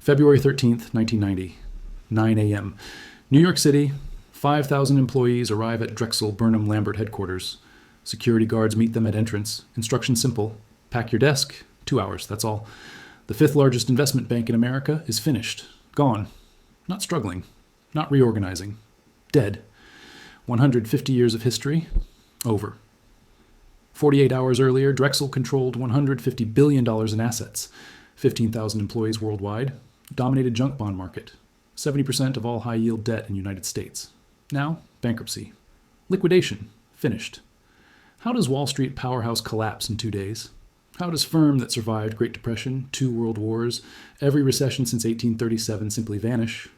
February 13th, 1990, 9 a.m. New York City, 5,000 employees arrive at Drexel Burnham Lambert headquarters. Security guards meet them at entrance. Instruction simple. Pack your desk. 2 hours, that's all. The fifth largest investment bank in America is finished. Gone. Not struggling. Not reorganizing. Dead. 150 years of history. Over. 48 hours earlier, Drexel controlled $150 billion in assets. 15,000 employees worldwide. Dominated junk bond market. 70% of all high-yield debt in the United States. Now, bankruptcy. Liquidation. Finished. How does Wall Street powerhouse collapse in 2 days? How does firm that survived Great Depression, 2 world wars, every recession since 1837 simply vanish?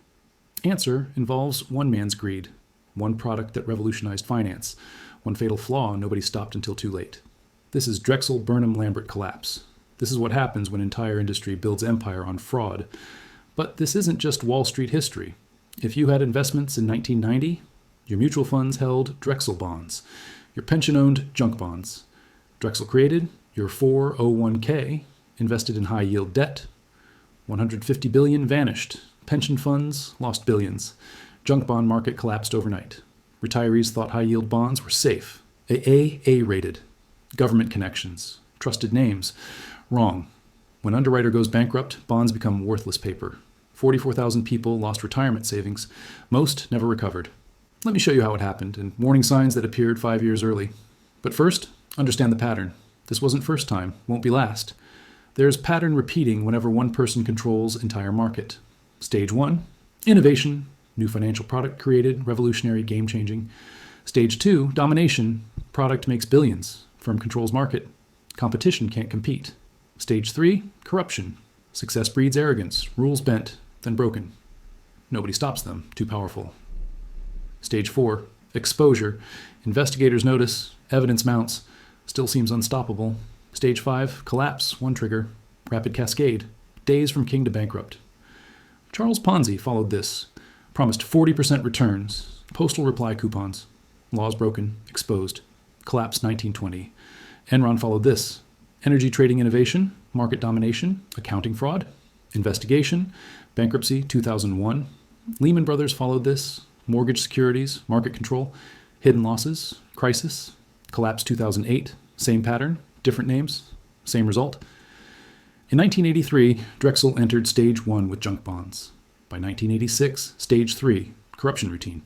Answer involves one man's greed. One product that revolutionized finance. One fatal flaw nobody stopped until too late. This is Drexel Burnham Lambert collapse. This is what happens when entire industry builds empire on fraud. But this isn't just Wall Street history. If you had investments in 1990, your mutual funds held Drexel bonds. Your pension owned junk bonds. Drexel created your 401k, invested in high yield debt. 150 billion vanished. Pension funds lost billions. Junk bond market collapsed overnight. Retirees thought high yield bonds were safe. AA rated. Government connections. Trusted names. Wrong. When underwriter goes bankrupt, bonds become worthless paper. 44,000 people lost retirement savings. Most never recovered. Let me show you how it happened and warning signs that appeared 5 years early. But first, understand the pattern. This wasn't first time, won't be last. There's pattern repeating whenever one person controls entire market. Stage 1, innovation, new financial product created, revolutionary, game-changing. Stage 2, domination, product makes billions, firm controls market. Competition can't compete. Stage 3, corruption. Success breeds arrogance, rules bent, then broken. Nobody stops them, too powerful. Stage 4, exposure. Investigators notice, evidence mounts, still seems unstoppable. Stage 5, collapse, one trigger. Rapid cascade, days from king to bankrupt. Charles Ponzi followed this. Promised 40% returns, postal reply coupons. Laws broken, exposed. Collapse 1920. Enron followed this. Energy trading innovation, market domination, accounting fraud, investigation, bankruptcy 2001. Lehman Brothers followed this. Mortgage securities, market control, hidden losses, crisis, collapse 2008. Same pattern, different names, same result. In 1983, Drexel entered stage 1 with junk bonds. By 1986, stage 3, corruption routine.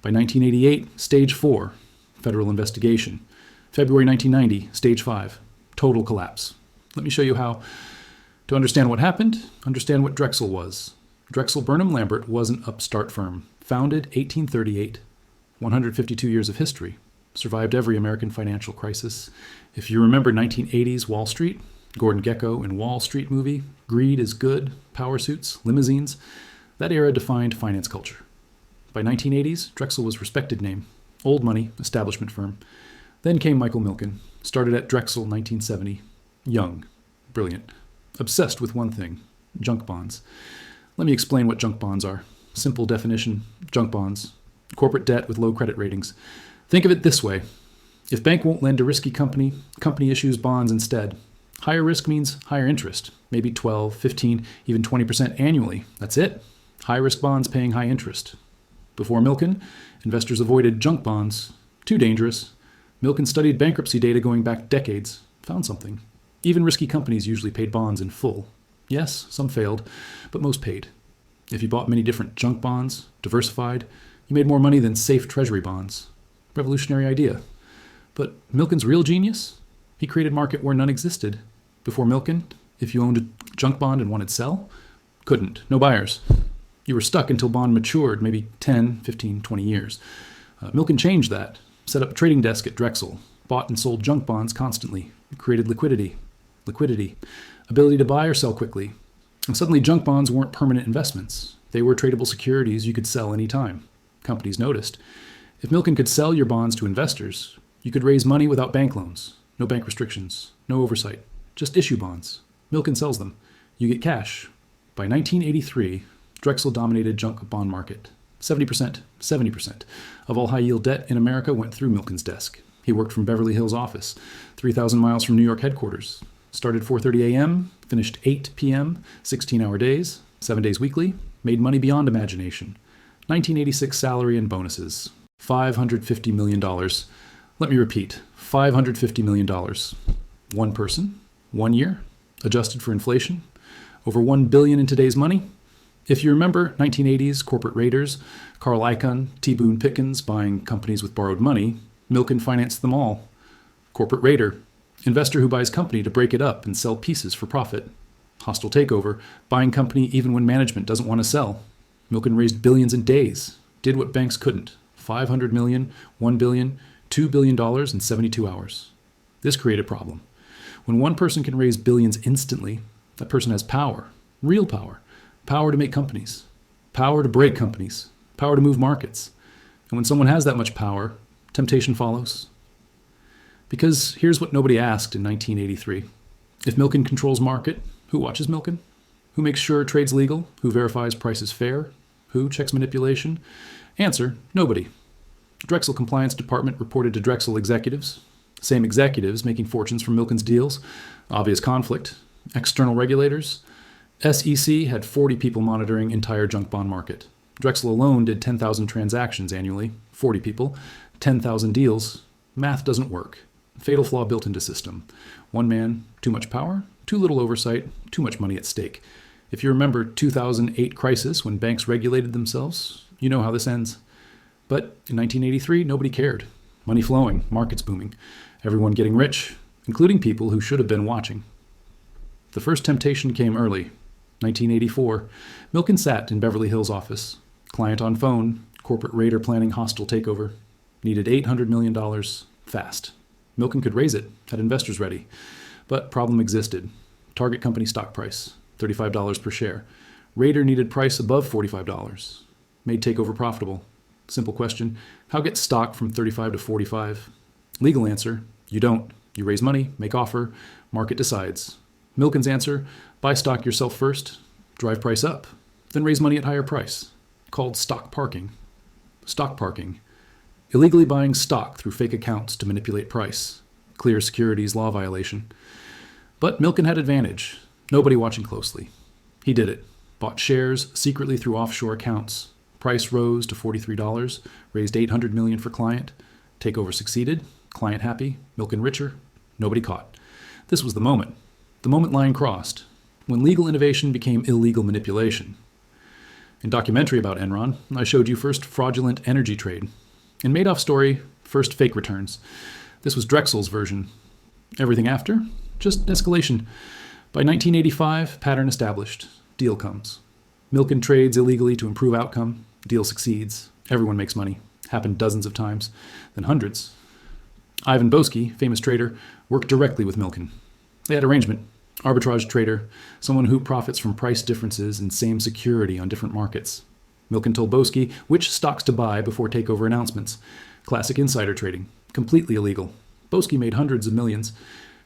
By 1988, stage 4, federal investigation. February 1990, stage 5, total collapse. Let me show you how. To understand what happened, understand what Drexel was. Drexel Burnham Lambert was an upstart firm, founded 1838, 152 years of history, survived every American financial crisis. If you remember 1980s Wall Street, Gordon Gekko in Wall Street movie, greed is good, power suits, limousines, that era defined finance culture. By 1980s, Drexel was a respected name, old money, establishment firm. Then came Michael Milken, started at Drexel 1970, young, brilliant, obsessed with one thing, junk bonds. Let me explain what junk bonds are. Simple definition, junk bonds, corporate debt with low credit ratings. Think of it this way. If bank won't lend to risky company issues bonds instead. Higher risk means higher interest, maybe 12, 15, even 20% annually. That's it. High risk bonds paying high interest. Before Milken, investors avoided junk bonds. Too dangerous. Milken studied bankruptcy data going back decades, found something. Even risky companies usually paid bonds in full. Yes, some failed, but most paid. If you bought many different junk bonds, diversified, you made more money than safe treasury bonds. Revolutionary idea. But Milken's real genius? He created a market where none existed. Before Milken, if you owned a junk bond and wanted to sell, couldn't. No buyers. You were stuck until bond matured, maybe 10, 15, 20 years. Milken changed that, set up a trading desk at Drexel, bought and sold junk bonds constantly, created liquidity, ability to buy or sell quickly. And suddenly junk bonds weren't permanent investments. They were tradable securities you could sell anytime. Companies noticed. If Milken could sell your bonds to investors, you could raise money without bank loans, no bank restrictions, no oversight, just issue bonds. Milken sells them. You get cash. By 1983, Drexel dominated junk bond market. 70% of all high-yield debt in America went through Milken's desk. He worked from Beverly Hills office, 3,000 miles from New York headquarters. Started 4:30 a.m., finished 8 p.m., 16-hour days, 7 days weekly, made money beyond imagination. 1986 salary and bonuses, $550 million. Let me repeat, $550 million. One person, 1 year, adjusted for inflation, over $1 billion in today's money. If you remember 1980s corporate raiders, Carl Icahn, T. Boone Pickens buying companies with borrowed money, Milken financed them all. Corporate raider, investor who buys company to break it up and sell pieces for profit. Hostile takeover, buying company even when management doesn't want to sell. Milken raised billions in days, did what banks couldn't. $500 million, $1 billion, $2 billion in 72 hours. This created a problem. When one person can raise billions instantly, that person has power, real power. Power to make companies, power to break companies, power to move markets. And when someone has that much power, temptation follows. Because here's what nobody asked in 1983. If Milken controls market, who watches Milken? Who makes sure trade's legal? Who verifies price is fair? Who checks manipulation? Answer, nobody. Drexel Compliance Department reported to Drexel executives. Same executives making fortunes from Milken's deals. Obvious conflict. External regulators. SEC had 40 people monitoring entire junk bond market. Drexel alone did 10,000 transactions annually, 40 people, 10,000 deals. Math doesn't work. Fatal flaw built into system. One man, too much power, too little oversight, too much money at stake. If you remember 2008 crisis when banks regulated themselves, you know how this ends. But in 1983, nobody cared. Money flowing, markets booming, everyone getting rich, including people who should have been watching. The first temptation came early. 1984, Milken sat in Beverly Hills office. Client on phone, corporate raider planning hostile takeover. Needed $800 million, fast. Milken could raise it, had investors ready. But problem existed. Target company stock price, $35 per share. Raider needed price above $45. Made takeover profitable. Simple question, how get stock from 35 to 45? Legal answer, you don't. You raise money, make offer, market decides. Milken's answer, buy stock yourself first, drive price up, then raise money at higher price. Called stock parking. Stock parking. Illegally buying stock through fake accounts to manipulate price. Clear securities law violation. But Milken had advantage. Nobody watching closely. He did it. Bought shares secretly through offshore accounts. Price rose to $43, raised $800 million for client. Takeover succeeded. Client happy. Milken richer. Nobody caught. This was the moment. The moment line crossed, when legal innovation became illegal manipulation. In documentary about Enron, I showed you first fraudulent energy trade. In Madoff's story, first fake returns. This was Drexel's version. Everything after? Just escalation. By 1985, pattern established. Deal comes. Milken trades illegally to improve outcome. Deal succeeds. Everyone makes money. Happened dozens of times, then hundreds. Ivan Boesky, famous trader, worked directly with Milken. They had arrangement. Arbitrage trader, someone who profits from price differences and same security on different markets. Milken told Boesky which stocks to buy before takeover announcements. Classic insider trading, completely illegal. Boesky made hundreds of millions,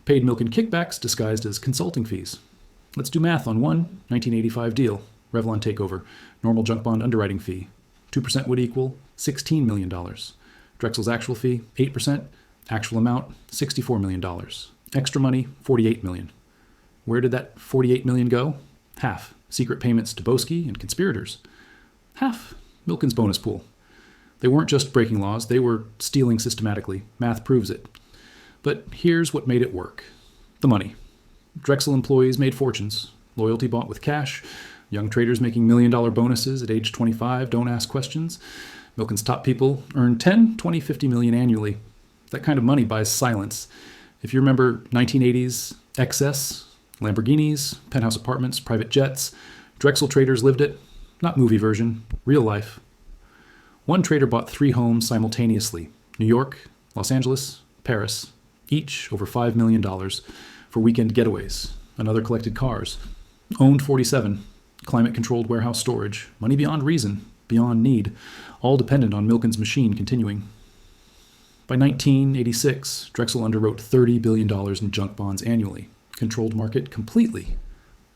paid Milken kickbacks disguised as consulting fees. Let's do math on one 1985 deal. Revlon takeover, normal junk bond underwriting fee. 2% would equal $16 million. Drexel's actual fee, 8%. Actual amount, $64 million. Extra money, $48 million. Where did that $48 million go? Half, secret payments to Boesky and conspirators. Half, Milken's bonus pool. They weren't just breaking laws, they were stealing systematically. Math proves it. But here's what made it work. The money. Drexel employees made fortunes. Loyalty bought with cash. Young traders making $1 million bonuses at age 25 don't ask questions. Milken's top people earn 10, 20, 50 million annually. That kind of money buys silence. If you remember 1980s excess, Lamborghinis, penthouse apartments, private jets, Drexel traders lived it. Not movie version, real life. One trader bought 3 homes simultaneously. New York, Los Angeles, Paris. Each over $5 million for weekend getaways. Another collected cars. Owned 47. Climate-controlled warehouse storage. Money beyond reason, beyond need. All dependent on Milken's machine continuing. By 1986, Drexel underwrote $30 billion in junk bonds annually. Controlled market completely.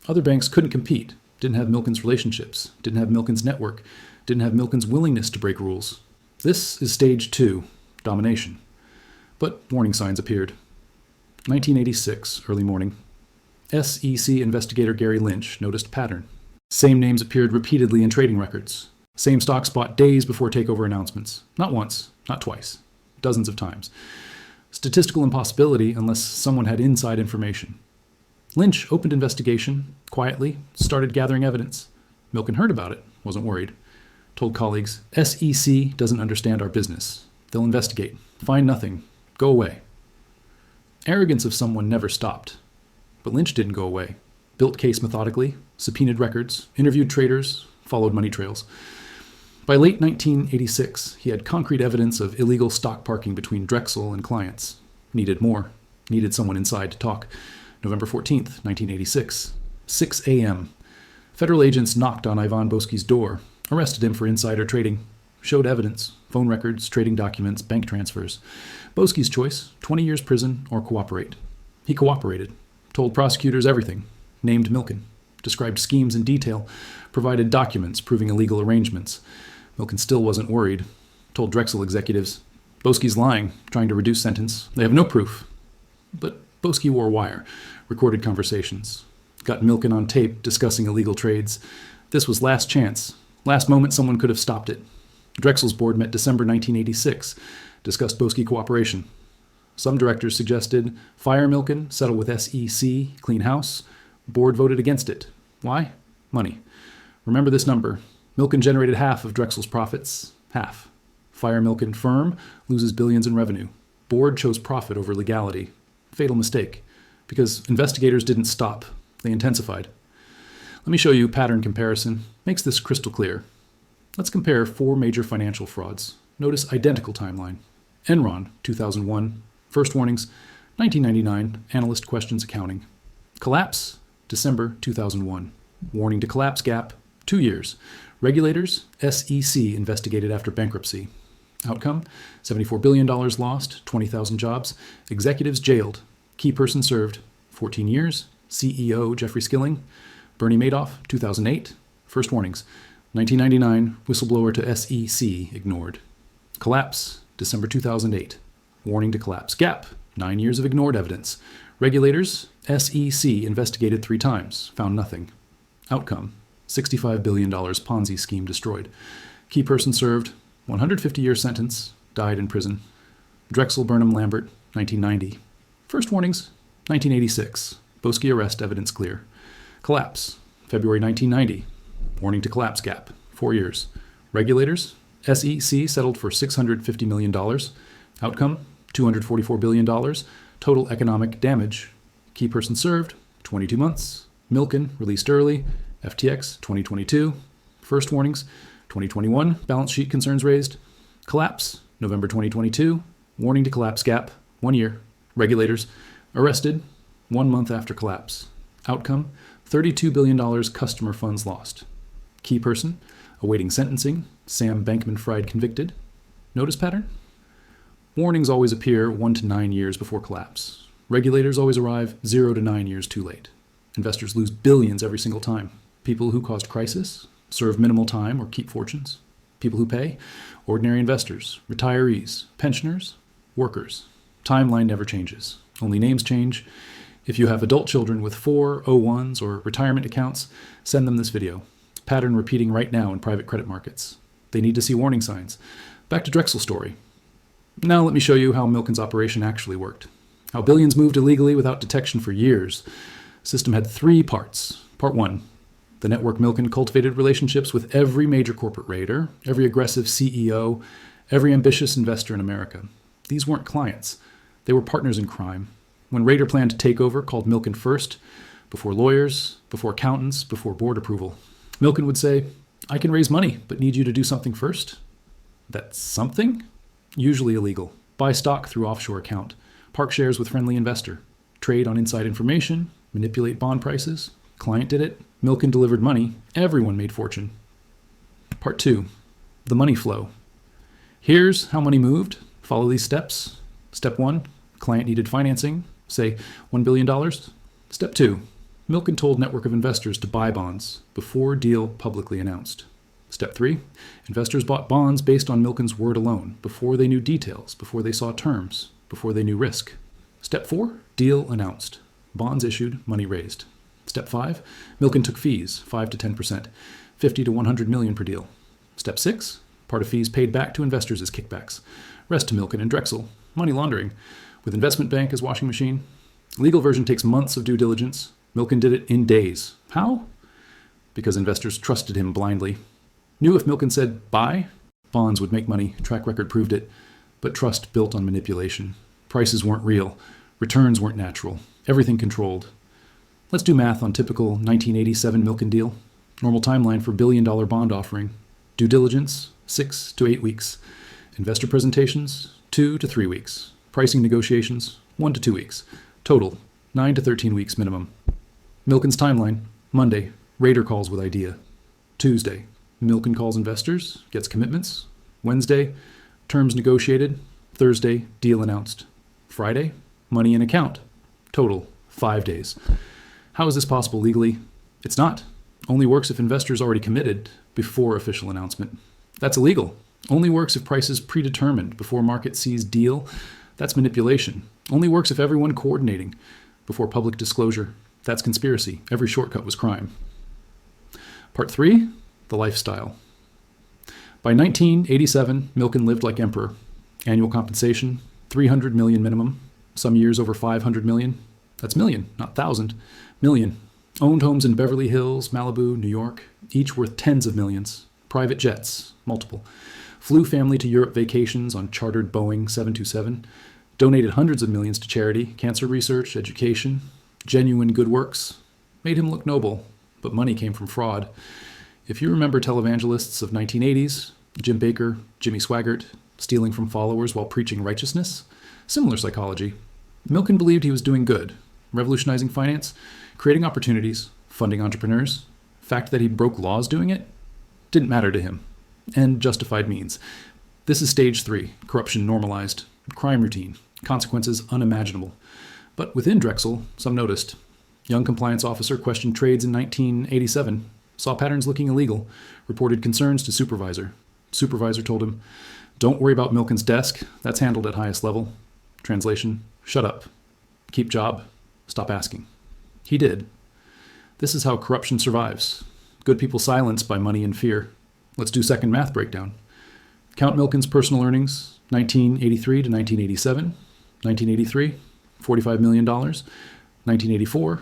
Other banks couldn't compete, didn't have Milken's relationships, didn't have Milken's network, didn't have Milken's willingness to break rules. This is stage 2, domination. But warning signs appeared. 1986, early morning. SEC investigator Gary Lynch noticed pattern. Same names appeared repeatedly in trading records. Same stocks bought days before takeover announcements. Not once, not twice, dozens of times. Statistical impossibility unless someone had inside information. Lynch opened investigation, quietly, started gathering evidence. Milken heard about it, wasn't worried. Told colleagues, SEC doesn't understand our business. They'll investigate, find nothing, go away. Arrogance of someone never stopped. But Lynch didn't go away. Built case methodically, subpoenaed records, interviewed traders, followed money trails. By late 1986, he had concrete evidence of illegal stock parking between Drexel and clients. Needed more. Needed someone inside to talk. November 14th, 1986, 6 a.m. Federal agents knocked on Ivan Boesky's door, arrested him for insider trading, showed evidence, phone records, trading documents, bank transfers. Boesky's choice, 20 years prison or cooperate. He cooperated, told prosecutors everything, named Milken, described schemes in detail, provided documents proving illegal arrangements. Milken still wasn't worried, told Drexel executives, Boesky's lying, trying to reduce sentence. They have no proof. But Boesky wore wire, recorded conversations, got Milken on tape discussing illegal trades. This was last chance, last moment someone could have stopped it. Drexel's board met December 1986, discussed Boesky cooperation. Some directors suggested fire Milken, settle with SEC, clean house. Board voted against it. Why? Money. Remember this number. Milken generated half of Drexel's profits. Half. Fire Milken firm loses billions in revenue. Board chose profit over legality. Fatal mistake. Because investigators didn't stop. They intensified. Let me show you pattern comparison. Makes this crystal clear. Let's compare 4 major financial frauds. Notice identical timeline. Enron, 2001. First warnings, 1999. Analyst questions accounting. Collapse, December 2001. Warning to collapse gap, 2 years. Regulators, SEC investigated after bankruptcy. Outcome, $74 billion lost, 20,000 jobs. Executives jailed. Key person served, 14 years. CEO Jeffrey Skilling. Bernie Madoff, 2008. First warnings, 1999. Whistleblower to SEC ignored. Collapse, December 2008. Warning to collapse gap, 9 years of ignored evidence. Regulators, SEC investigated 3 times, found nothing. Outcome, $65 billion Ponzi scheme destroyed. Key person served, 150-year sentence, died in prison. Drexel Burnham Lambert, 1990. First warnings, 1986. Boesky arrest evidence clear. Collapse, February 1990. Warning to collapse gap, 4 years. Regulators, SEC settled for $650 million. Outcome, $244 billion. Total economic damage. Key person served, 22 months. Milken, released early. FTX, 2022. First warnings, 2021. Balance sheet concerns raised. Collapse, November 2022. Warning to collapse gap, 1 year. Regulators, arrested 1 month after collapse. Outcome, $32 billion customer funds lost. Key person, awaiting sentencing. Sam Bankman-Fried convicted. Notice pattern? Warnings always appear 1 to 9 years before collapse. Regulators always arrive 0 to 9 years too late. Investors lose billions every single time. People who caused crisis, serve minimal time or keep fortunes. People who pay, ordinary investors, retirees, pensioners, workers. Timeline never changes. Only names change. If you have adult children with 401s or retirement accounts, send them this video. Pattern repeating right now in private credit markets. They need to see warning signs. Back to Drexel story. Now let me show you how Milken's operation actually worked. How billions moved illegally without detection for years. System had 3 parts. Part 1. The network Milken cultivated relationships with every major corporate raider, every aggressive CEO, every ambitious investor in America. These weren't clients. They were partners in crime. When Raider planned to take over, called Milken first, before lawyers, before accountants, before board approval. Milken would say, I can raise money, but need you to do something first. That's something? Usually illegal. Buy stock through offshore account. Park shares with friendly investor. Trade on inside information. Manipulate bond prices. Client did it. Milken delivered money. Everyone made fortune. Part 2. The money flow. Here's how money moved. Follow these steps. Step 1. Client needed financing. Say $1 billion. Step 2. Milken told network of investors to buy bonds before deal publicly announced. Step 3. Investors bought bonds based on Milken's word alone, before they knew details, before they saw terms, before they knew risk. Step 4. Deal announced. bonds issued, money raised. Step 5, Milken took fees, 5 to 10%, 50 to 100 million per deal. Step 6, part of fees paid back to investors as kickbacks. Rest to Milken and Drexel, money laundering, with investment bank as washing machine. Legal version takes months of due diligence. Milken did it in days. How? Because investors trusted him blindly. Knew if Milken said buy, bonds would make money. Track record proved it. But trust built on manipulation. Prices weren't real. Returns weren't natural. Everything controlled. Let's do math on typical 1987 Milken deal. Normal timeline for billion-dollar bond offering. Due diligence, 6 to 8 weeks. Investor presentations, 2 to 3 weeks. Pricing negotiations, 1 to 2 weeks. Total, 9 to 13 weeks minimum. Milken's timeline, Monday, Raider calls with idea. Tuesday, Milken calls investors, gets commitments. Wednesday, terms negotiated. Thursday, deal announced. Friday, money in account. Total, 5 days. How is this possible legally? It's not. Only works if investors already committed before official announcement. That's illegal. Only works if price is predetermined before market sees deal. That's manipulation. Only works if everyone coordinating before public disclosure. That's conspiracy. Every shortcut was crime. Part 3, the lifestyle. By 1987, Milken lived like emperor. Annual compensation, 300 million minimum. Some years over 500 million. That's million, not thousand. Million. Owned homes in Beverly Hills, Malibu, New York, each worth tens of millions. Private jets, multiple. Flew family to Europe vacations on chartered Boeing 727. Donated hundreds of millions to charity, cancer research, education. Genuine good works. Made him look noble, but money came from fraud. If you remember televangelists of 1980s, Jim Bakker, Jimmy Swaggart, stealing from followers while preaching righteousness, similar psychology. Milken believed he was doing good, revolutionizing finance, creating opportunities, funding entrepreneurs. Fact that he broke laws doing it didn't matter to him. And justified means. This is stage 3, corruption normalized, crime routine, consequences unimaginable. But within Drexel, some noticed. Young compliance officer questioned trades in 1987, saw patterns looking illegal, reported concerns to supervisor. Supervisor told him, "Don't worry about Milken's desk, that's handled at highest level." Translation, shut up. Keep job. Stop asking. He did. This is how corruption survives. Good people silenced by money and fear. Let's do second math breakdown. Count Milken's personal earnings, 1983 to 1987. 1983, $45 million. 1984,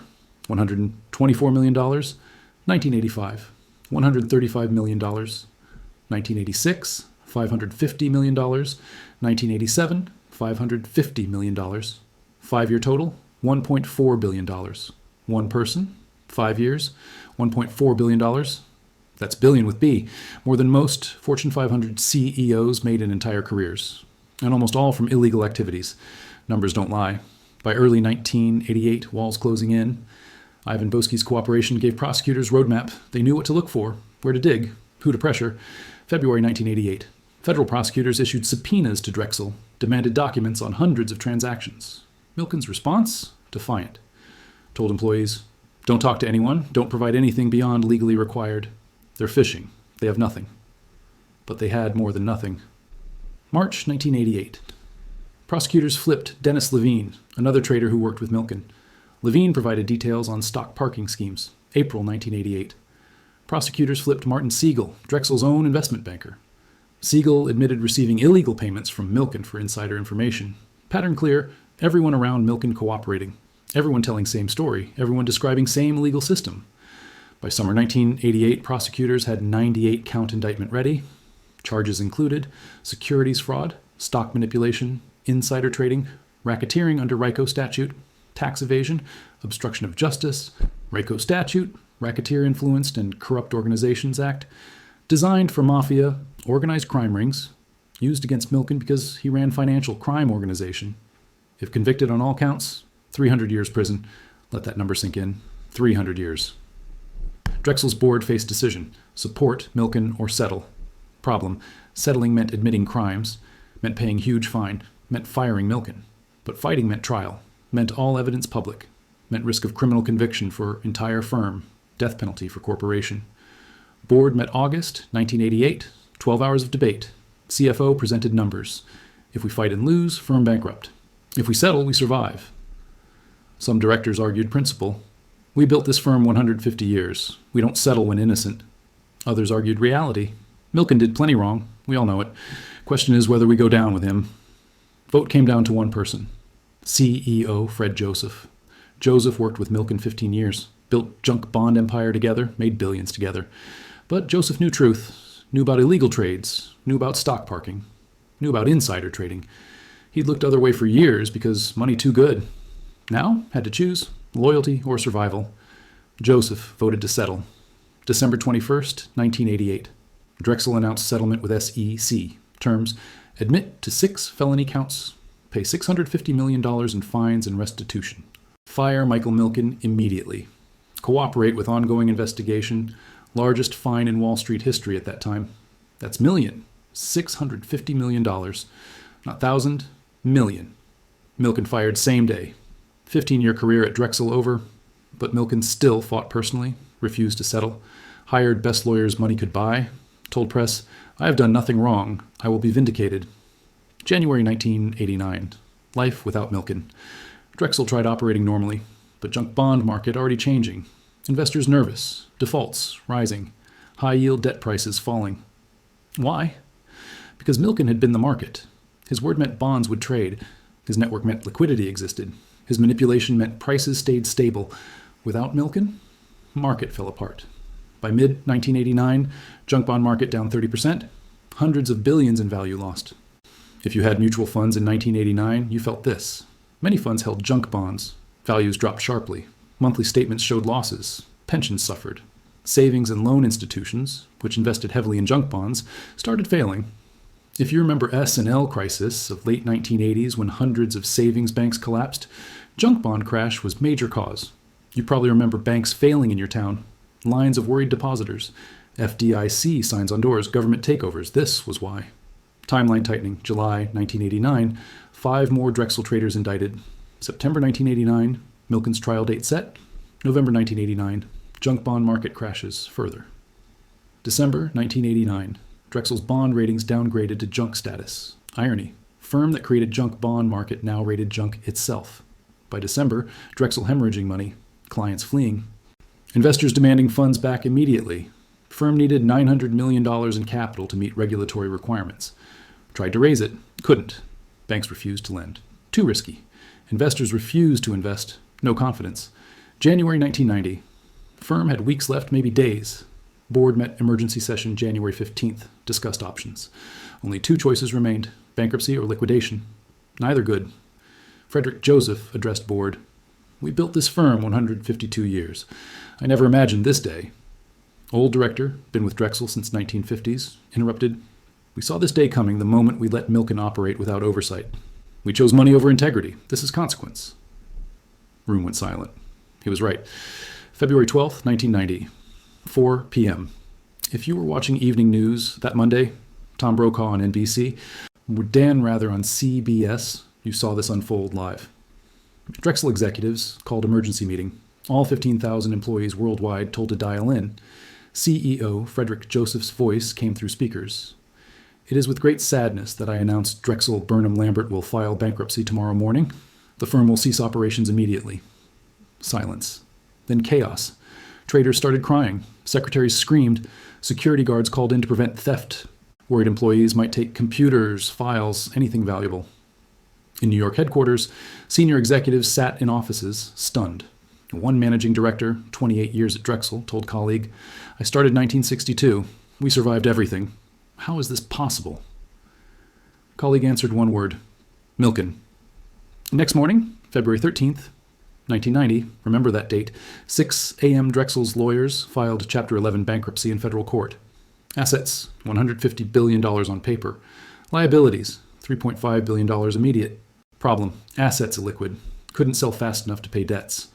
$124 million. 1985, $135 million. 1986, $550 million. 1987, $550 million. 5-year total, $1.4 billion. One person, 5 years, $1.4 billion. That's billion with B. More than most Fortune 500 CEOs made in entire careers. And almost all from illegal activities. Numbers don't lie. By early 1988, walls closing in. Ivan Boesky's cooperation gave prosecutors roadmap. They knew what to look for, where to dig, who to pressure. February 1988. Federal prosecutors issued subpoenas to Drexel, demanded documents on hundreds of transactions. Milken's response? Defiant. Told employees, "Don't talk to anyone, don't provide anything beyond legally required. They're fishing. They have nothing." But they had more than nothing. March 1988. Prosecutors flipped Dennis Levine, another trader who worked with Milken. Levine provided details on stock parking schemes. April 1988. Prosecutors flipped Martin Siegel, Drexel's own investment banker. Siegel admitted receiving illegal payments from Milken for insider information. Pattern clear, everyone around Milken cooperating. Everyone telling same story, everyone describing same legal system. By summer 1988, prosecutors had 98 count indictment ready. Charges included securities fraud, stock manipulation, insider trading, racketeering under RICO statute, tax evasion, obstruction of justice, RICO statute, Racketeer Influenced and Corrupt Organizations Act, designed for mafia, organized crime rings, used against Milken because he ran financial crime organization. If convicted on all counts, 300 years prison. Let that number sink in. 300 years. Drexel's board faced decision: support Milken or settle. Problem: settling meant admitting crimes, meant paying huge fine, meant firing Milken. But fighting meant trial, meant all evidence public, meant risk of criminal conviction for entire firm, death penalty for corporation. Board met August 1988, 12 hours of debate. CFO presented numbers. If we fight and lose, firm bankrupt. If we settle, we survive. Some directors argued principle. We built this firm 150 years. We don't settle when innocent. Others argued reality. Milken did plenty wrong. We all know it. Question is whether we go down with him. Vote came down to one person. CEO Fred Joseph. Joseph worked with Milken 15 years. Built junk bond empire together, made billions together. But Joseph knew truth, knew about illegal trades, knew about stock parking, knew about insider trading. He'd looked other way for years because money too good. Now, had to choose, loyalty or survival. Joseph voted to settle. December 21st, 1988. Drexel announced settlement with SEC. Terms: admit to 6 felony counts, pay $650 million in fines and restitution. Fire Michael Milken immediately. Cooperate with ongoing investigation. Largest fine in Wall Street history at that time. That's million. $650 million. Not thousand, million. Milken fired same day. 15-year career at Drexel over, but Milken still fought personally, refused to settle, hired best lawyers money could buy, told press, I have done nothing wrong. I will be vindicated. January 1989. Life without Milken. Drexel tried operating normally, but junk bond market already changing. Investors nervous, defaults rising, high-yield debt prices falling. Why? Because Milken had been the market. His word meant bonds would trade. His network meant liquidity existed. His manipulation meant prices stayed stable. Without Milken, market fell apart. By mid-1989, junk bond market down 30%, hundreds of billions in value lost. If you had mutual funds in 1989, you felt this. Many funds held junk bonds. Values dropped sharply. Monthly statements showed losses. Pensions suffered. Savings and loan institutions, which invested heavily in junk bonds, started failing. If you remember S&L crisis of late 1980s when hundreds of savings banks collapsed, junk bond crash was major cause. You probably remember banks failing in your town. Lines of worried depositors. FDIC signs on doors, government takeovers. This was why. Timeline tightening. July 1989. 5 more Drexel traders indicted. September 1989. Milken's trial date set. November 1989. Junk bond market crashes further. December 1989. Drexel's bond ratings downgraded to junk status. Irony. Firm that created junk bond market now rated junk itself. By December, Drexel hemorrhaging money. Clients fleeing. Investors demanding funds back immediately. Firm needed $900 million in capital to meet regulatory requirements. Tried to raise it. Couldn't. Banks refused to lend. Too risky. Investors refused to invest. No confidence. January 1990. Firm had weeks left, maybe days. Board met emergency session January 15th. Discussed options. Only 2 choices remained. Bankruptcy or liquidation. Neither good. Frederick Joseph addressed board. We built this firm 152 years. I never imagined this day. Old director, been with Drexel since 1950s, interrupted. We saw this day coming the moment we let Milken operate without oversight. We chose money over integrity. This is consequence. Room went silent. He was right. February 12th, 1990, 4 p.m. If you were watching evening news that Monday, Tom Brokaw on NBC, or Dan Rather on CBS, you saw this unfold live. Drexel executives called emergency meeting. All 15,000 employees worldwide told to dial in. CEO Frederick Joseph's voice came through speakers. It is with great sadness that I announce Drexel Burnham Lambert will file bankruptcy tomorrow morning. The firm will cease operations immediately. Silence. Then chaos. Traders started crying. Secretaries screamed. Security guards called in to prevent theft. Worried employees might take computers, files, anything valuable. In New York headquarters, senior executives sat in offices, stunned. One managing director, 28 years at Drexel, told colleague, I started 1962. We survived everything. How is this possible? Colleague answered one word, Milken. Next morning, February 13th, 1990, remember that date, 6 a.m. Drexel's lawyers filed Chapter 11 bankruptcy in federal court. Assets, $150 billion on paper. Liabilities, $3.5 billion immediate. Problem, assets illiquid. Couldn't sell fast enough to pay debts.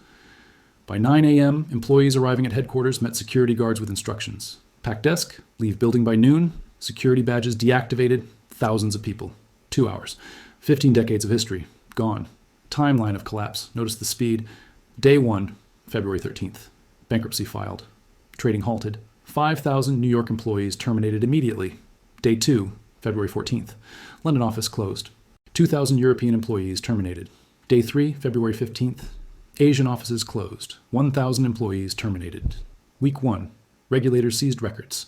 By 9 a.m., employees arriving at headquarters met security guards with instructions. Pack desk, leave building by noon, security badges deactivated, thousands of people. 2 hours. 15 decades of history. Gone. Timeline of collapse. Notice the speed. Day 1, February 13th. Bankruptcy filed. Trading halted. 5,000 New York employees terminated immediately. Day 2, February 14th. London office closed. 2,000 European employees terminated. Day 3, February 15th. Asian offices closed. 1,000 employees terminated. Week 1. Regulators seized records.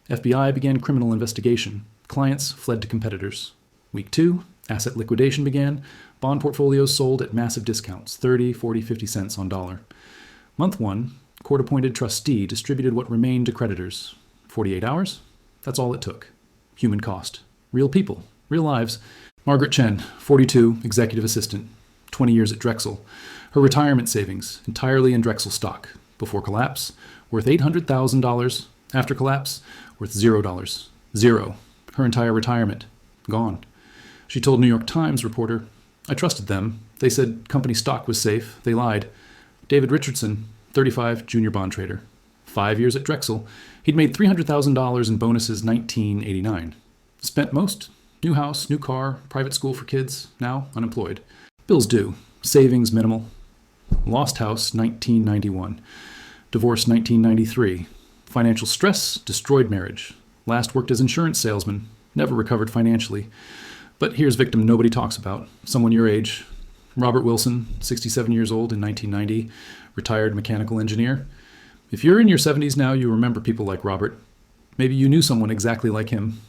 FBI began criminal investigation. Clients fled to competitors. Week 2. Asset liquidation began. Bond portfolios sold at massive discounts, 30, 40, 50 cents on dollar. Month 1. Court-appointed trustee distributed what remained to creditors. 48 hours? That's all it took. Human cost. Real people. Real lives. Margaret Chen, 42, executive assistant. 20 years at Drexel. Her retirement savings, entirely in Drexel stock. Before collapse, worth $800,000. After collapse, worth $0. Zero. Her entire retirement. Gone. She told New York Times reporter, "I trusted them. They said company stock was safe. They lied." David Richardson, 35, junior bond trader. 5 years at Drexel. He'd made $300,000 in bonuses 1989. Spent most. New house, new car, private school for kids. Now unemployed. Bills due. Savings minimal. Lost house 1991. Divorce 1993. Financial stress destroyed marriage. Last worked as insurance salesman. Never recovered financially. But here's victim nobody talks about. Someone your age. Robert Wilson, 67 years old in 1990. Retired mechanical engineer. If you're in your 70s now, you remember people like Robert. Maybe you knew someone exactly like him.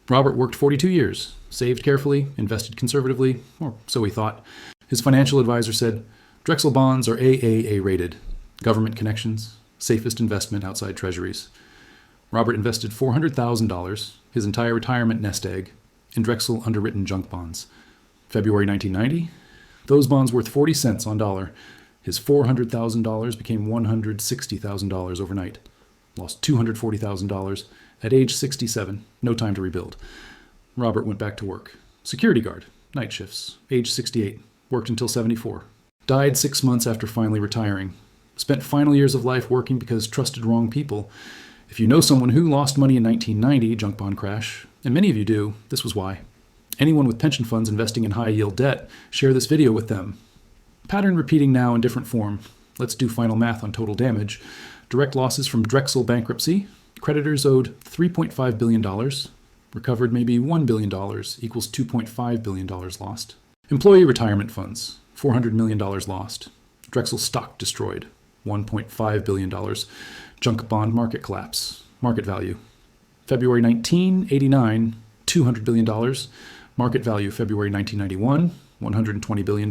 Robert worked 42 years, saved carefully, invested conservatively, or so he thought. His financial advisor said, Drexel bonds are AAA rated. Government connections, safest investment outside treasuries. Robert invested $400,000, his entire retirement nest egg, in Drexel underwritten junk bonds. February 1990, those bonds worth 40 cents on dollar. His $400,000 became $160,000 overnight. Lost $240,000 at age 67, no time to rebuild. Robert went back to work. Security guard, night shifts, age 68, worked until 74. Died 6 months after finally retiring. Spent final years of life working because trusted wrong people. If you know someone who lost money in 1990, junk bond crash, and many of you do, this was why. Anyone with pension funds investing in high-yield debt, share this video with them. Pattern repeating now in different form. Let's do final math on total damage. Direct losses from Drexel bankruptcy. Creditors owed $3.5 billion. Recovered maybe $1 billion, equals $2.5 billion lost. Employee retirement funds, $400 million lost. Drexel stock destroyed, $1.5 billion. Junk bond market collapse, market value. February 1989, $200 billion. Market value February 1991, $120 billion.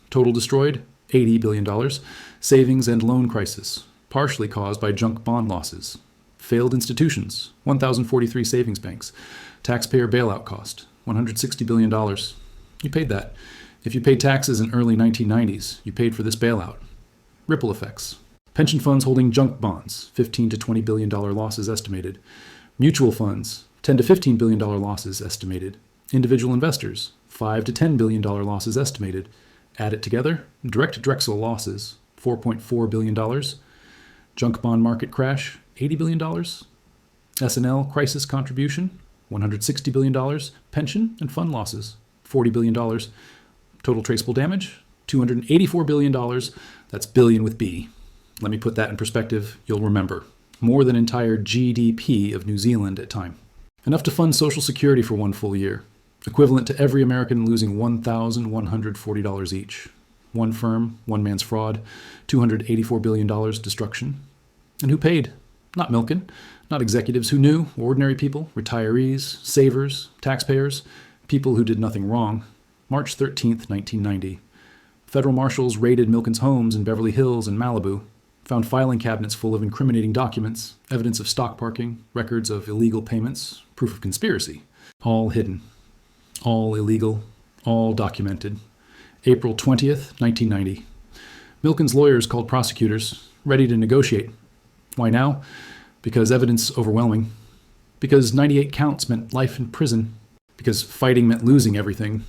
Total destroyed, $80 billion. Savings and loan crisis, partially caused by junk bond losses. Failed institutions, 1,043 savings banks. Taxpayer bailout cost, $160 billion. You paid that. If you paid taxes in early 1990s, you paid for this bailout. Ripple effects. Pension funds holding junk bonds, $15 to $20 billion losses estimated. Mutual funds, $10 to $15 billion losses estimated. Individual investors, $5 to $10 billion losses estimated. Add it together, direct Drexel losses, $4.4 billion. Junk bond market crash, $80 billion. S&L crisis contribution, $160 billion. Pension and fund losses, $40 billion. Total traceable damage, $284 billion. That's billion with B. Let me put that in perspective, you'll remember. More than entire GDP of New Zealand at time. Enough to fund Social Security for one full year. Equivalent to every American losing $1,140 each. One firm, one man's fraud, $284 billion destruction. And who paid? Not Milken, not executives who knew, ordinary people, retirees, savers, taxpayers, people who did nothing wrong. March 13th, 1990. Federal marshals raided Milken's homes in Beverly Hills and Malibu, found filing cabinets full of incriminating documents, evidence of stock parking, records of illegal payments, proof of conspiracy. All hidden. All illegal. All documented. April 20th, 1990. Milken's lawyers called prosecutors, ready to negotiate. Why now? Because evidence overwhelming. Because 98 counts meant life in prison. Because fighting meant losing everything.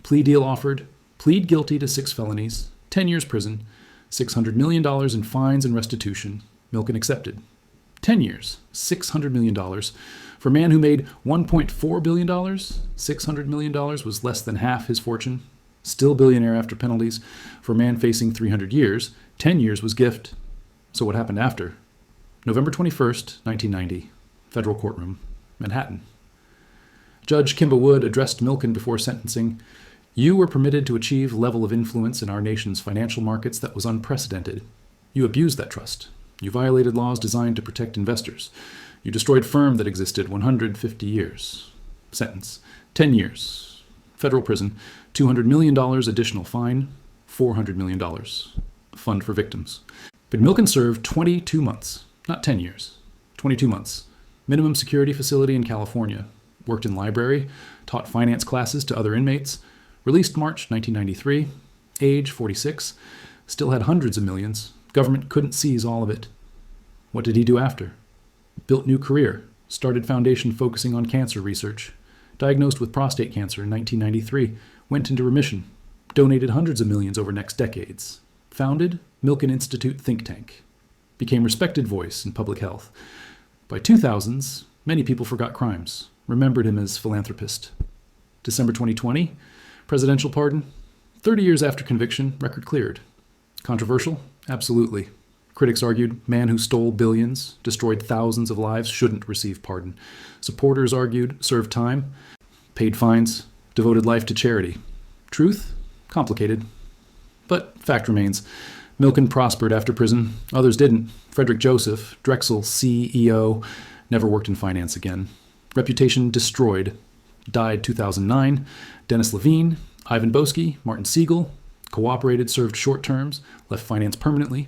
Plea deal offered. Plead guilty to 6 felonies. 10 years prison. $600 million in fines and restitution. Milken accepted. 10 years. $600 million. For a man who made $1.4 billion, $600 million was less than half his fortune. Still billionaire after penalties. For a man facing 300 years, 10 years was gift. So what happened after? November 21st, 1990. Federal courtroom. Manhattan. Judge Kimba Wood addressed Milken before sentencing. You were permitted to achieve a level of influence in our nation's financial markets that was unprecedented. You abused that trust. You violated laws designed to protect investors. You destroyed firm that existed 150 years. Sentence: 10 years. Federal prison, $200 million additional fine, $400 million. Fund for victims. But Milken served 22 months, not 10 years. 22 months. Minimum security facility in California. Worked in library, taught finance classes to other inmates. Released March 1993. Age 46. Still had hundreds of millions. Government couldn't seize all of it. What did he do after? Built new career. Started foundation focusing on cancer research. Diagnosed with prostate cancer in 1993. Went into remission. Donated hundreds of millions over next decades. Founded Milken Institute think tank. Became respected voice in public health. By 2000s, many people forgot crimes. Remembered him as philanthropist. December 2020, presidential pardon. 30 years after conviction, record cleared. Controversial? Absolutely. Critics argued man who stole billions, destroyed thousands of lives, shouldn't receive pardon. Supporters argued served time, paid fines, devoted life to charity. Truth? Complicated. But fact remains. Milken prospered after prison. Others didn't. Frederick Joseph, Drexel CEO, never worked in finance again. Reputation destroyed. Died 2009. Dennis Levine, Ivan Boesky, Martin Siegel, cooperated, served short terms, left finance permanently.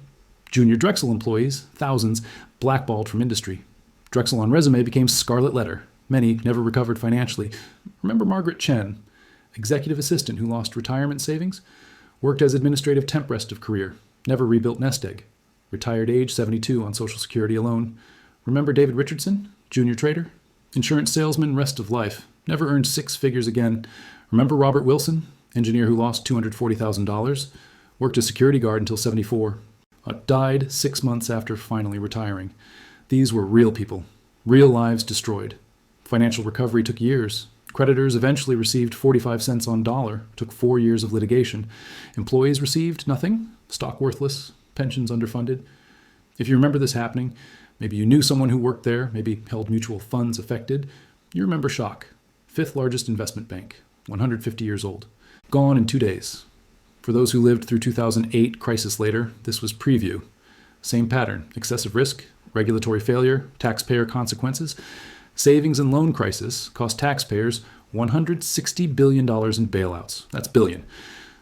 Junior Drexel employees, thousands, blackballed from industry. Drexel on resume became scarlet letter. Many never recovered financially. Remember Margaret Chen, executive assistant who lost retirement savings? Worked as administrative temp rest of career. Never rebuilt nest egg. Retired age 72 on Social Security alone. Remember David Richardson, junior trader? Insurance salesman rest of life. Never earned six figures again. Remember Robert Wilson, engineer who lost $240,000? Worked as security guard until 74. Died 6 months after finally retiring. These were real people. Real lives destroyed. Financial recovery took years. Creditors eventually received 45 cents on dollar. Took 4 years of litigation. Employees received nothing. Stock worthless. Pensions underfunded. If you remember this happening, maybe you knew someone who worked there, maybe held mutual funds affected, you remember shock. Fifth largest investment bank, 150 years old. Gone in 2 days. For those who lived through 2008 crisis later, this was preview. Same pattern: excessive risk, regulatory failure, taxpayer consequences. Savings and loan crisis cost taxpayers $160 billion in bailouts. That's billion.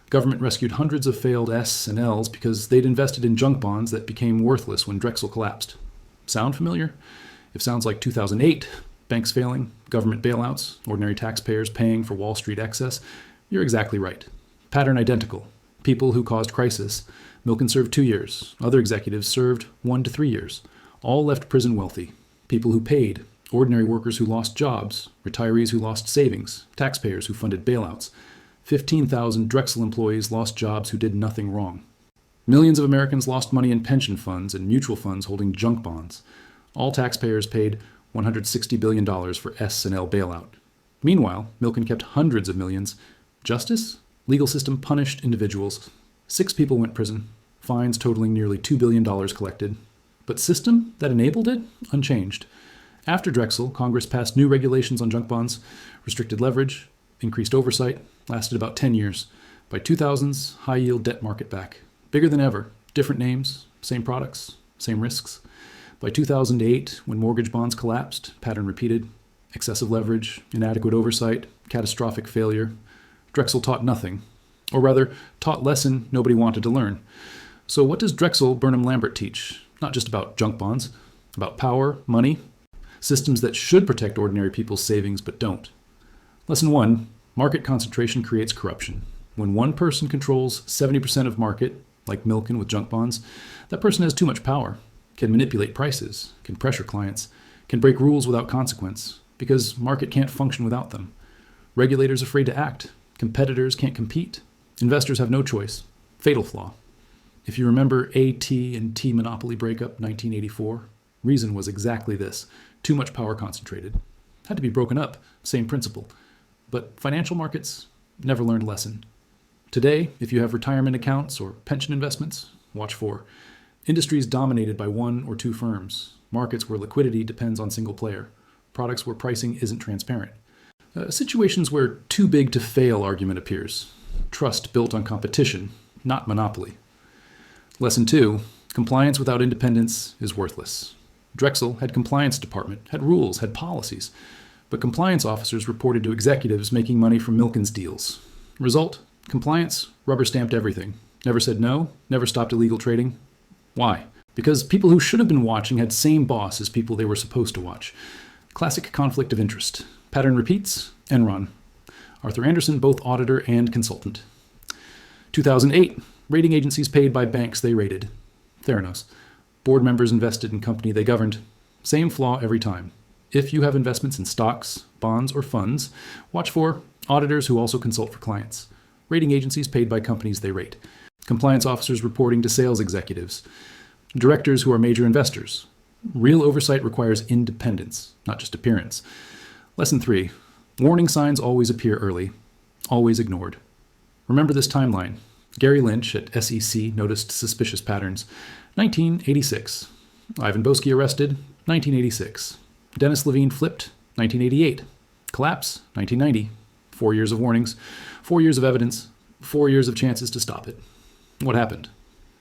Government rescued hundreds of failed S and Ls because they'd invested in junk bonds that became worthless when Drexel collapsed. Sound familiar? If sounds like 2008, banks failing, government bailouts, ordinary taxpayers paying for Wall Street excess, you're exactly right. Pattern identical. People who caused crisis. Milken served 2 years. Other executives served 1 to 3 years. All left prison wealthy. People who paid. Ordinary workers who lost jobs. Retirees who lost savings. Taxpayers who funded bailouts. 15,000 Drexel employees lost jobs who did nothing wrong. Millions of Americans lost money in pension funds and mutual funds holding junk bonds. All taxpayers paid $160 billion for S&L bailout. Meanwhile, Milken kept hundreds of millions. Justice? Legal system punished individuals. 6 people went prison. Fines totaling nearly $2 billion collected. But system that enabled it? Unchanged. After Drexel, Congress passed new regulations on junk bonds, restricted leverage, increased oversight, lasted about 10 years. By 2000s, high-yield debt market back. Bigger than ever. Different names, same products, same risks. By 2008, when mortgage bonds collapsed, pattern repeated. Excessive leverage, inadequate oversight, catastrophic failure. Drexel taught nothing. Or rather, taught lesson nobody wanted to learn. So what does Drexel Burnham Lambert teach? Not just about junk bonds. About power, money, systems that should protect ordinary people's savings but don't. Lesson 1, market concentration creates corruption. When one person controls 70% of market, like Milken with junk bonds, that person has too much power, can manipulate prices, can pressure clients, can break rules without consequence, because market can't function without them. Regulators afraid to act. Competitors can't compete. Investors have no choice. Fatal flaw. If you remember AT and T monopoly breakup 1984, reason was exactly this. Too much power concentrated. Had to be broken up. Same principle. But financial markets never learned lesson. Today, if you have retirement accounts or pension investments, watch for industries dominated by 1 or 2 firms, markets where liquidity depends on single player, products where pricing isn't transparent. Situations where too big to fail argument appears. Trust built on competition, not monopoly. Lesson 2, compliance without independence is worthless. Drexel had compliance department, had rules, had policies, but compliance officers reported to executives making money from Milken's deals. Result, compliance rubber-stamped everything. Never said no, never stopped illegal trading. Why? Because people who should have been watching had same boss as people they were supposed to watch. Classic conflict of interest. Pattern repeats, Enron. Arthur Andersen, both auditor and consultant. 2008, rating agencies paid by banks they rated. Theranos. Board members invested in company they governed. Same flaw every time. If you have investments in stocks, bonds, or funds, watch for auditors who also consult for clients. Rating agencies paid by companies they rate. Compliance officers reporting to sales executives. Directors who are major investors. Real oversight requires independence, not just appearance. Lesson 3. Warning signs always appear early, always ignored. Remember this timeline. Gary Lynch at SEC noticed suspicious patterns. 1986. Ivan Boesky arrested. 1986. Dennis Levine flipped. 1988. Collapse. 1990. 4 years of warnings. 4 years of evidence. 4 years of chances to stop it. What happened?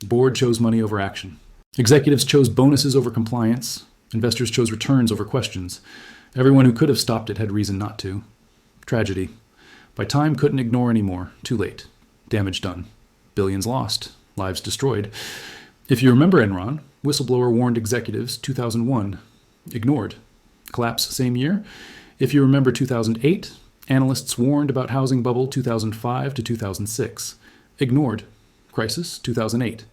The board chose money over action. Executives chose bonuses over compliance. Investors chose returns over questions. Everyone who could have stopped it had reason not to. Tragedy. By time couldn't ignore anymore. Too late. Damage done. Billions lost. Lives destroyed. If you remember Enron, whistleblower warned executives 2001. Ignored. Collapse same year. If you remember 2008, analysts warned about housing bubble 2005 to 2006. Ignored. Crisis 2008.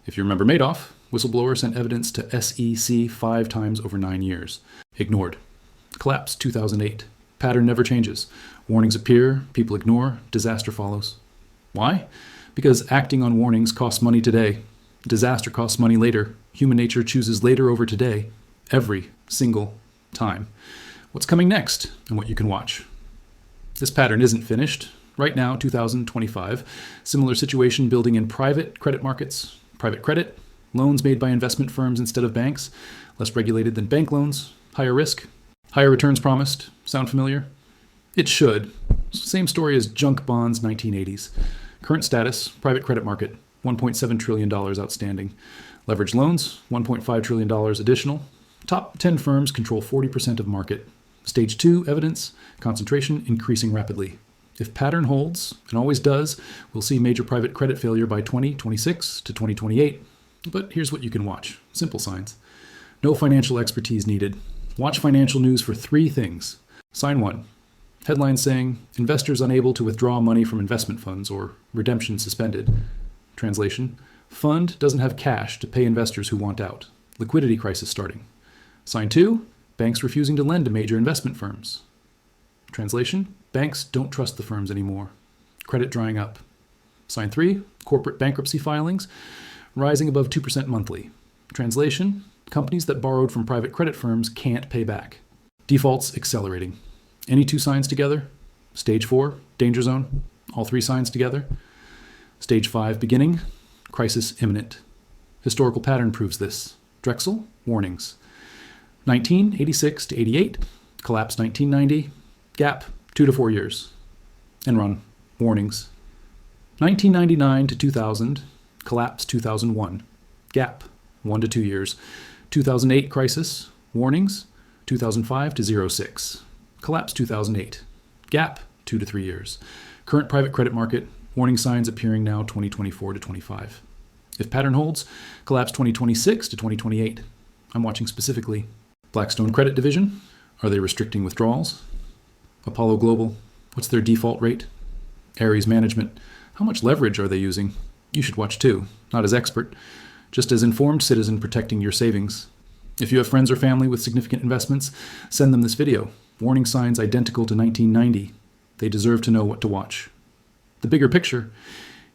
If you remember Madoff, whistleblower sent evidence to SEC 5 times over 9 years. Ignored. Collapse 2008. Pattern never changes. Warnings appear, people ignore, disaster follows. Why? Because acting on warnings costs money today. Disaster costs money later. Human nature chooses later over today. Every single time. What's coming next and what you can watch? This pattern isn't finished. Right now, 2025, similar situation building in private credit markets, private credit, loans made by investment firms instead of banks, less regulated than bank loans, higher risk, higher returns promised. Sound familiar? It should. Same story as junk bonds 1980s. Current status, private credit market, $1.7 trillion outstanding. Leveraged loans, $1.5 trillion additional. Top 10 firms control 40% of market. Stage 2 evidence, concentration increasing rapidly. If pattern holds, and always does, we'll see major private credit failure by 2026 to 2028. But here's what you can watch. Simple signs. No financial expertise needed. Watch financial news for 3 things. Sign 1. Headline saying, investors unable to withdraw money from investment funds or redemption suspended. Translation, fund doesn't have cash to pay investors who want out. Liquidity crisis starting. Sign 2, banks refusing to lend to major investment firms. Translation, banks don't trust the firms anymore. Credit drying up. Sign 3, corporate bankruptcy filings rising above 2% monthly. Translation, companies that borrowed from private credit firms can't pay back. Defaults accelerating. Any 2 signs together? Stage 4, danger zone. All 3 signs together. Stage 5, beginning. Crisis imminent. Historical pattern proves this. Drexel, warnings. 1986 to 88, collapse 1990, gap 2 to 4 years. Enron, warnings. 1999 to 2000, collapse 2001, gap 1 to 2 years. 2008 crisis, warnings. 2005 to 06, collapse 2008, gap 2 to 3 years. Current private credit market, warning signs appearing now 2024 to 25. If pattern holds, collapse 2026 to 2028. I'm watching specifically. Blackstone Credit Division, are they restricting withdrawals? Apollo Global, what's their default rate? Ares Management, how much leverage are they using? You should watch too, not as expert, just as informed citizen protecting your savings. If you have friends or family with significant investments, send them this video. Warning signs identical to 1990. They deserve to know what to watch. The bigger picture,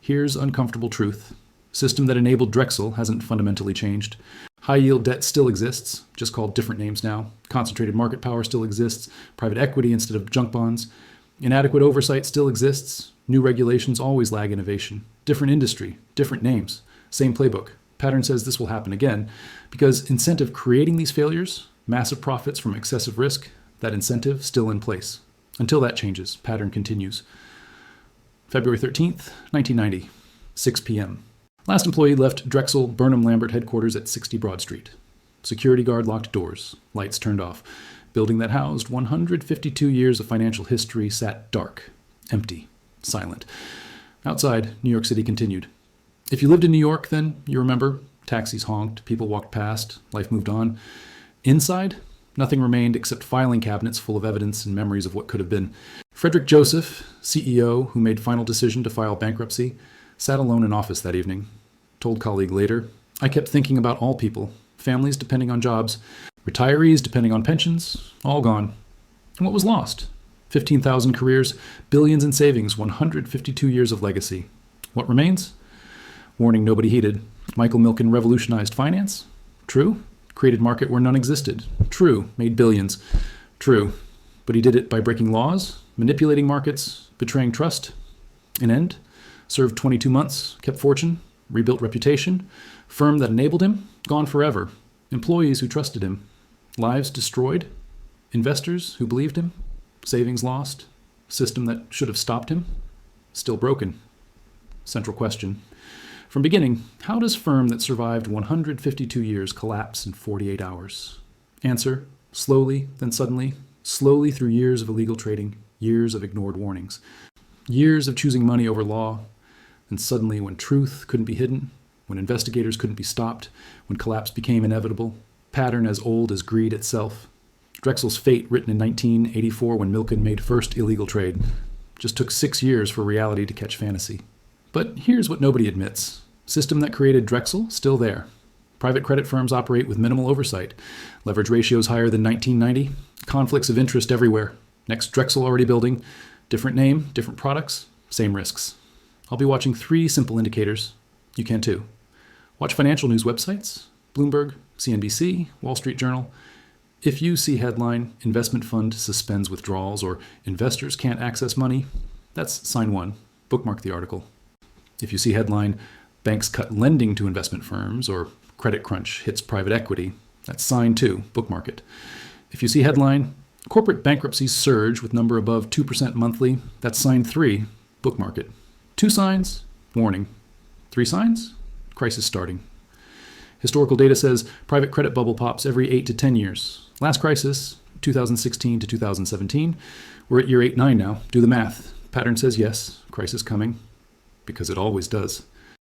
here's uncomfortable truth. System that enabled Drexel hasn't fundamentally changed. High-yield debt still exists, just called different names now. Concentrated market power still exists, private equity instead of junk bonds. Inadequate oversight still exists. New regulations always lag innovation. Different industry, different names, same playbook. Pattern says this will happen again because incentive creating these failures, massive profits from excessive risk, that incentive still in place. Until that changes, pattern continues. February 13th, 1990, 6 p.m. Last employee left Drexel Burnham Lambert headquarters at 60 Broad Street. Security guard locked doors, lights turned off. Building that housed 152 years of financial history sat dark, empty, silent. Outside, New York City continued. If you lived in New York then, you remember, taxis honked, people walked past, life moved on. Inside, nothing remained except filing cabinets full of evidence and memories of what could have been. Frederick Joseph, CEO, who made final decision to file bankruptcy, sat alone in office that evening. Told colleague later, I kept thinking about all people, families depending on jobs, retirees depending on pensions, all gone. And what was lost? 15,000 careers, billions in savings, 152 years of legacy. What remains? Warning nobody heeded. Michael Milken revolutionized finance? True. Created market where none existed? True. Made billions? True. But he did it by breaking laws, manipulating markets, betraying trust? An end? Served 22 months, kept fortune, rebuilt reputation, firm that enabled him, gone forever. Employees who trusted him, lives destroyed, investors who believed him, savings lost, system that should have stopped him, still broken. Central question. From beginning, how does firm that survived 152 years collapse in 48 hours? Answer, slowly, then suddenly, slowly through years of illegal trading, years of ignored warnings, years of choosing money over law, and suddenly when truth couldn't be hidden, when investigators couldn't be stopped, when collapse became inevitable, pattern as old as greed itself. Drexel's fate, written in 1984 when Milken made first illegal trade, just took 6 years for reality to catch fantasy. But here's what nobody admits. System that created Drexel, still there. Private credit firms operate with minimal oversight. Leverage ratios higher than 1990. Conflicts of interest everywhere. Next Drexel already building. Different name, different products, same risks. I'll be watching 3 simple indicators. You can too. Watch financial news websites, Bloomberg, CNBC, Wall Street Journal. If you see headline, investment fund suspends withdrawals, or investors can't access money, that's sign 1. Bookmark the article. If you see headline, banks cut lending to investment firms, or credit crunch hits private equity, that's sign 2. Bookmark it. If you see headline, corporate bankruptcies surge with number above 2% monthly, that's sign 3. Bookmark it. 2 signs, warning. 3 signs, crisis starting. Historical data says private credit bubble pops every 8 to 10 years. Last crisis, 2016 to 2017. We're at year 8-9 now. Do the math. Pattern says yes, crisis coming, because it always does.